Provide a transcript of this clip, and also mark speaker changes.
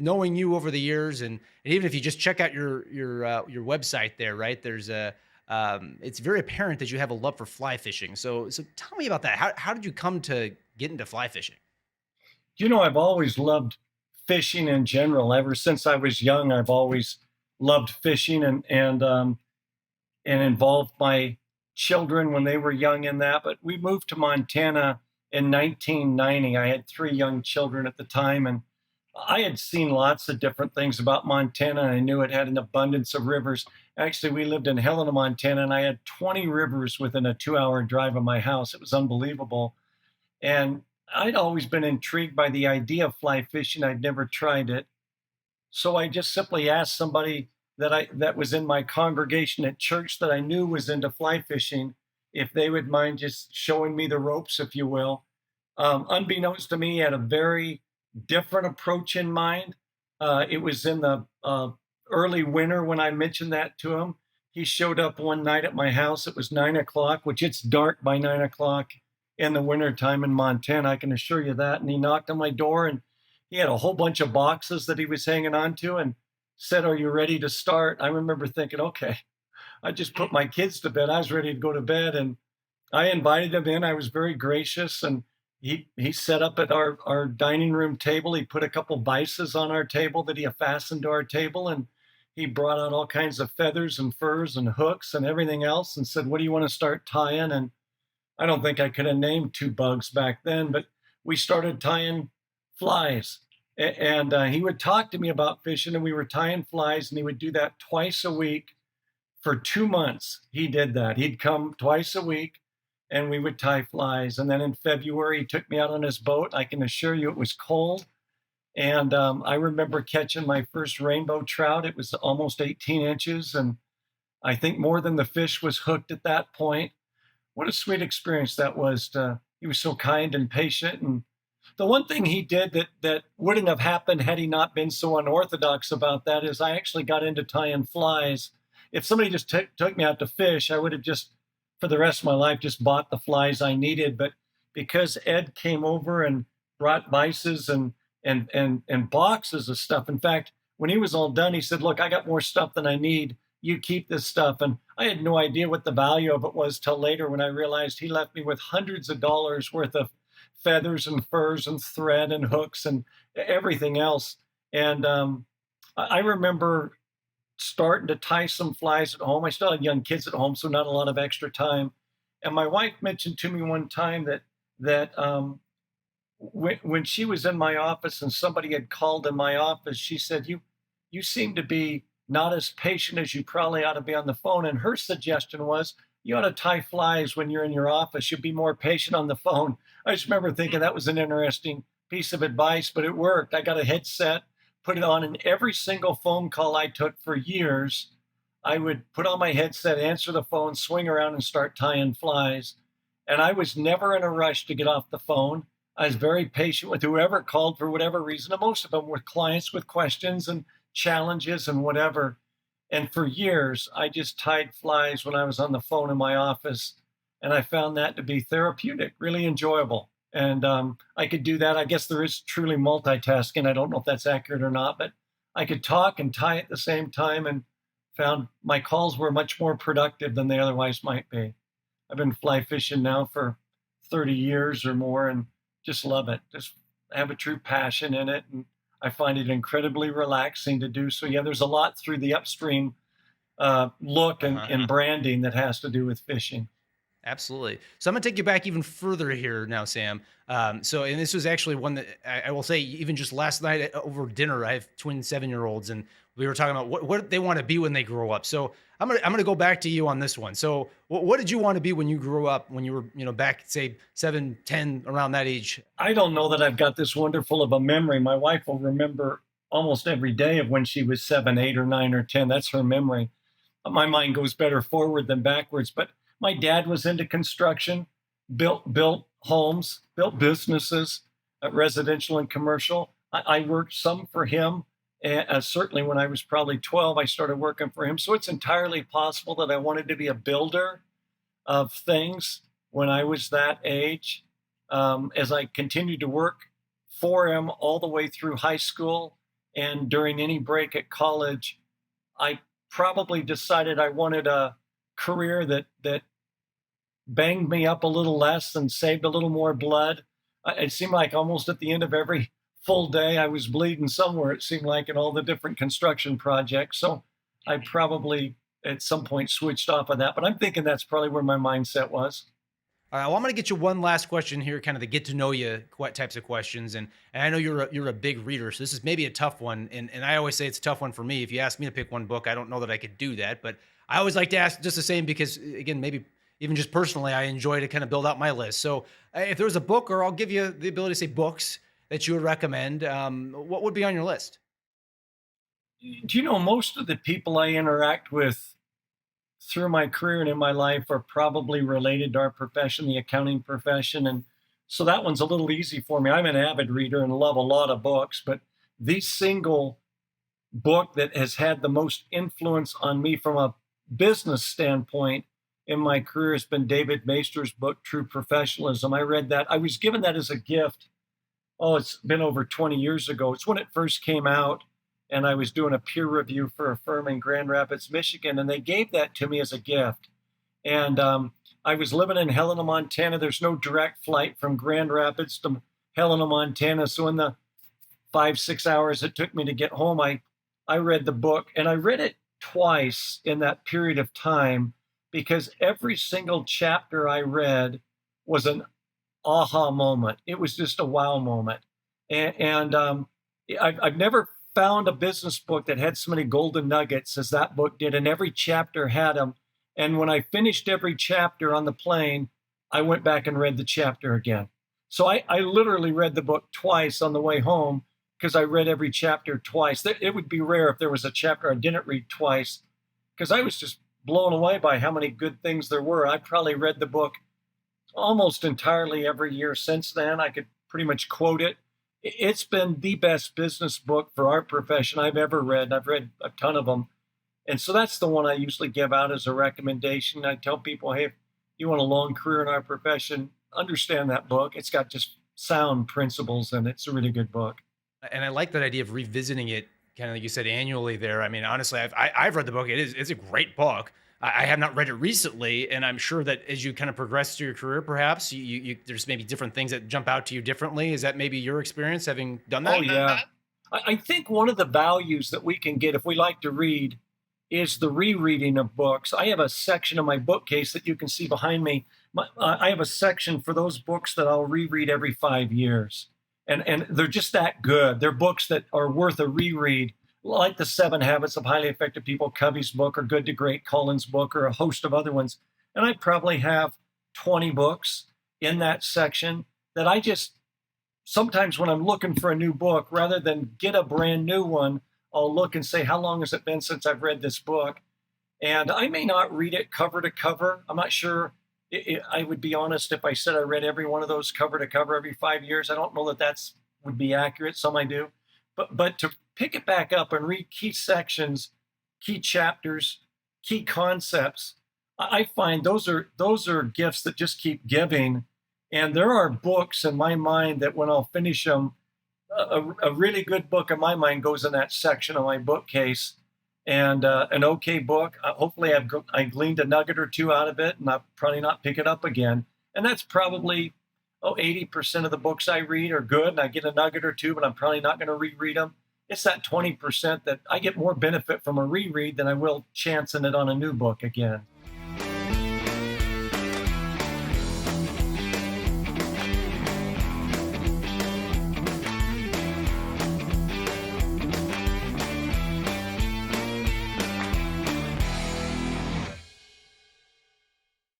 Speaker 1: knowing you over the years, and even if you just check out your website there, right? There's a it's very apparent that you have a love for fly fishing. So tell me about that. How did you come to get into fly fishing?
Speaker 2: I've always loved fishing in general. Ever since I was young, I've always loved fishing and involved my children when they were young in that. But we moved to Montana in 1990. I had three young children at the time, and I had seen lots of different things about Montana. And I knew it had an abundance of rivers. Actually, we lived in Helena, Montana, and I had 20 rivers within a 2-hour drive of my house. It was unbelievable. And I'd always been intrigued by the idea of fly fishing. I'd never tried it. So I just simply asked somebody that was in my congregation at church that I knew was into fly fishing if they would mind just showing me the ropes, if you will. Unbeknownst to me, he had a very different approach in mind. It was in the early winter when I mentioned that to him. He showed up one night at my house. It was 9 o'clock, which it's dark by 9 o'clock in the wintertime in Montana, I can assure you that. And he knocked on my door, and he had a whole bunch of boxes that he was hanging on to and said, "Are you ready to start?" I remember thinking, okay, I just put my kids to bed. I was ready to go to bed, and I invited him in. I was very gracious, and he set up at our dining room table. He put a couple vices on our table that he fastened to our table, and he brought out all kinds of feathers and furs and hooks and everything else and said, "What do you want to start tying?" And I don't think I could have named two bugs back then, but we started tying flies. And he would talk to me about fishing, and we were tying flies, and he would do that twice a week for 2 months. He did that. He'd come twice a week, and we would tie flies. And then in February, he took me out on his boat. I can assure you it was cold. And I remember catching my first rainbow trout. It was almost 18 inches, and I think more than the fish was hooked at that point. What a sweet experience that was. He was so kind and patient. And the one thing he did that wouldn't have happened had he not been so unorthodox about that is I actually got into tying flies. If somebody just took me out to fish, I would have just, for the rest of my life, just bought the flies I needed. But because Ed came over and brought vices and boxes of stuff. In fact, when he was all done, he said, "Look, I got more stuff than I need. You keep this stuff." And I had no idea what the value of it was till later when I realized he left me with hundreds of dollars worth of feathers and furs and thread and hooks and everything else. And I remember starting to tie some flies at home. I still had young kids at home, so not a lot of extra time. And my wife mentioned to me one time that when she was in my office and somebody had called in my office, she said, "You seem to be not as patient as you probably ought to be on the phone." And her suggestion was, "You ought to tie flies when you're in your office. You'll be more patient on the phone." I just remember thinking that was an interesting piece of advice, but it worked. I got a headset, put it on, and every single phone call I took for years, I would put on my headset, answer the phone, swing around, and start tying flies. And I was never in a rush to get off the phone. I was very patient with whoever called for whatever reason. And most of them were clients with questions and challenges and whatever. And for years, I just tied flies when I was on the phone in my office. And I found that to be therapeutic, really enjoyable. And I could do that. I guess there is truly multitasking. I don't know if that's accurate or not, but I could talk and tie at the same time and found my calls were much more productive than they otherwise might be. I've been fly fishing now for 30 years or more and just love it. Just have a true passion in it. And I find it incredibly relaxing to do. So, yeah, there's a lot through the upstream look and branding that has to do with fishing.
Speaker 1: Absolutely. So I'm gonna take you back even further here now, Sam. And this was actually one that I will say, even just last night over dinner, I have twin 7-year-olds, and we were talking about what they want to be when they grow up. So I'm gonna go back to you on this one. So what did you want to be when you grew up, when you were, back, say 7, 10, around that age?
Speaker 2: I don't know that I've got this wonderful of a memory. My wife will remember almost every day of when she was 7, 8, or 9, or 10. That's her memory. My mind goes better forward than backwards. But my dad was into construction, built homes, built businesses, residential and commercial. I worked some for him. And certainly when I was probably 12, I started working for him. So it's entirely possible that I wanted to be a builder of things when I was that age. As I continued to work for him all the way through high school And during any break at college, I probably decided I wanted a career that banged me up a little less and saved a little more blood. It seemed like almost at the end of every full day, I was bleeding somewhere, it seemed like, in all the different construction projects. So I probably at some point switched off of that, but I'm thinking that's probably where my mindset was.
Speaker 1: All right, well, I'm going to get you one last question here, kind of the get to know you types of questions, and I know you're a big reader, so this is maybe a tough one, and I always say it's a tough one for me. If you ask me to pick one book, I don't know that I could do that, but I always like to ask just the same because, again, maybe even just personally, I enjoy to kind of build out my list. So, if there was a book, or I'll give you the ability to say books that you would recommend, what would be on your list?
Speaker 2: Do you know most of the people I interact with through my career and in my life are probably related to our profession, the accounting profession. And so that one's a little easy for me. I'm an avid reader and love a lot of books, but the single book that has had the most influence on me from a business standpoint in my career has been David Maister's book, True Professionalism. I read that. I was given that as a gift. Oh, it's been over 20 years ago. It's when it first came out, and I was doing a peer review for a firm in Grand Rapids, Michigan, and they gave that to me as a gift. And I was living in Helena, Montana. There's no direct flight from Grand Rapids to Helena, Montana. So in the 5, 6 hours it took me to get home, I read the book, and I read it twice in that period of time because every single chapter I read was an aha moment. It was just a wow moment. And I've never found a business book that had so many golden nuggets as that book did, and every chapter had them. And when I finished every chapter on the plane, I went back and read the chapter again. So I literally read the book twice on the way home because I read every chapter twice. It would be rare if there was a chapter I didn't read twice because I was just blown away by how many good things there were. I probably read the book almost entirely every year since then. I could pretty much quote it. It's been the best business book for our profession I've ever read. I've read a ton of them. And so that's the one I usually give out as a recommendation. I tell people, hey, if you want a long career in our profession, understand that book. It's got just sound principles, and it's a really good book.
Speaker 1: And I like that idea of revisiting it, kind of like you said, annually. There, I mean, honestly, I've read the book. It's a great book. I have not read it recently, and I'm sure that as you kind of progress through your career, perhaps there's maybe different things that jump out to you differently. Is that maybe your experience having done
Speaker 2: Oh,
Speaker 1: that?
Speaker 2: yeah. I think one of the values that we can get if we like to read is the rereading of books. I have a section of my bookcase that you can see behind me. I have a section for those books that I'll reread every 5 years. And they're just that good. They're books that are worth a reread, like The 7 Habits of Highly Effective People, Covey's book, or Good to Great, Cullen's book, or a host of other ones. And I probably have 20 books in that section that I just, sometimes when I'm looking for a new book, rather than get a brand new one, I'll look and say, how long has it been since I've read this book? And I may not read it cover to cover. I'm not sure. I would be honest if I said I read every one of those cover to cover every 5 years. I don't know that that's would be accurate. Some I do. But to pick it back up and read key sections, key chapters, key concepts, I find those are gifts that just keep giving. And there are books in my mind that when I'll finish them, a really good book in my mind goes in that section of my bookcase, and an okay book. Hopefully, I gleaned a nugget or two out of it, and I'll probably not pick it up again. And that's probably 80% of the books I read are good, and I get a nugget or two, but I'm probably not going to reread them. It's that 20% that I get more benefit from a reread than I will chancing it on a new book again.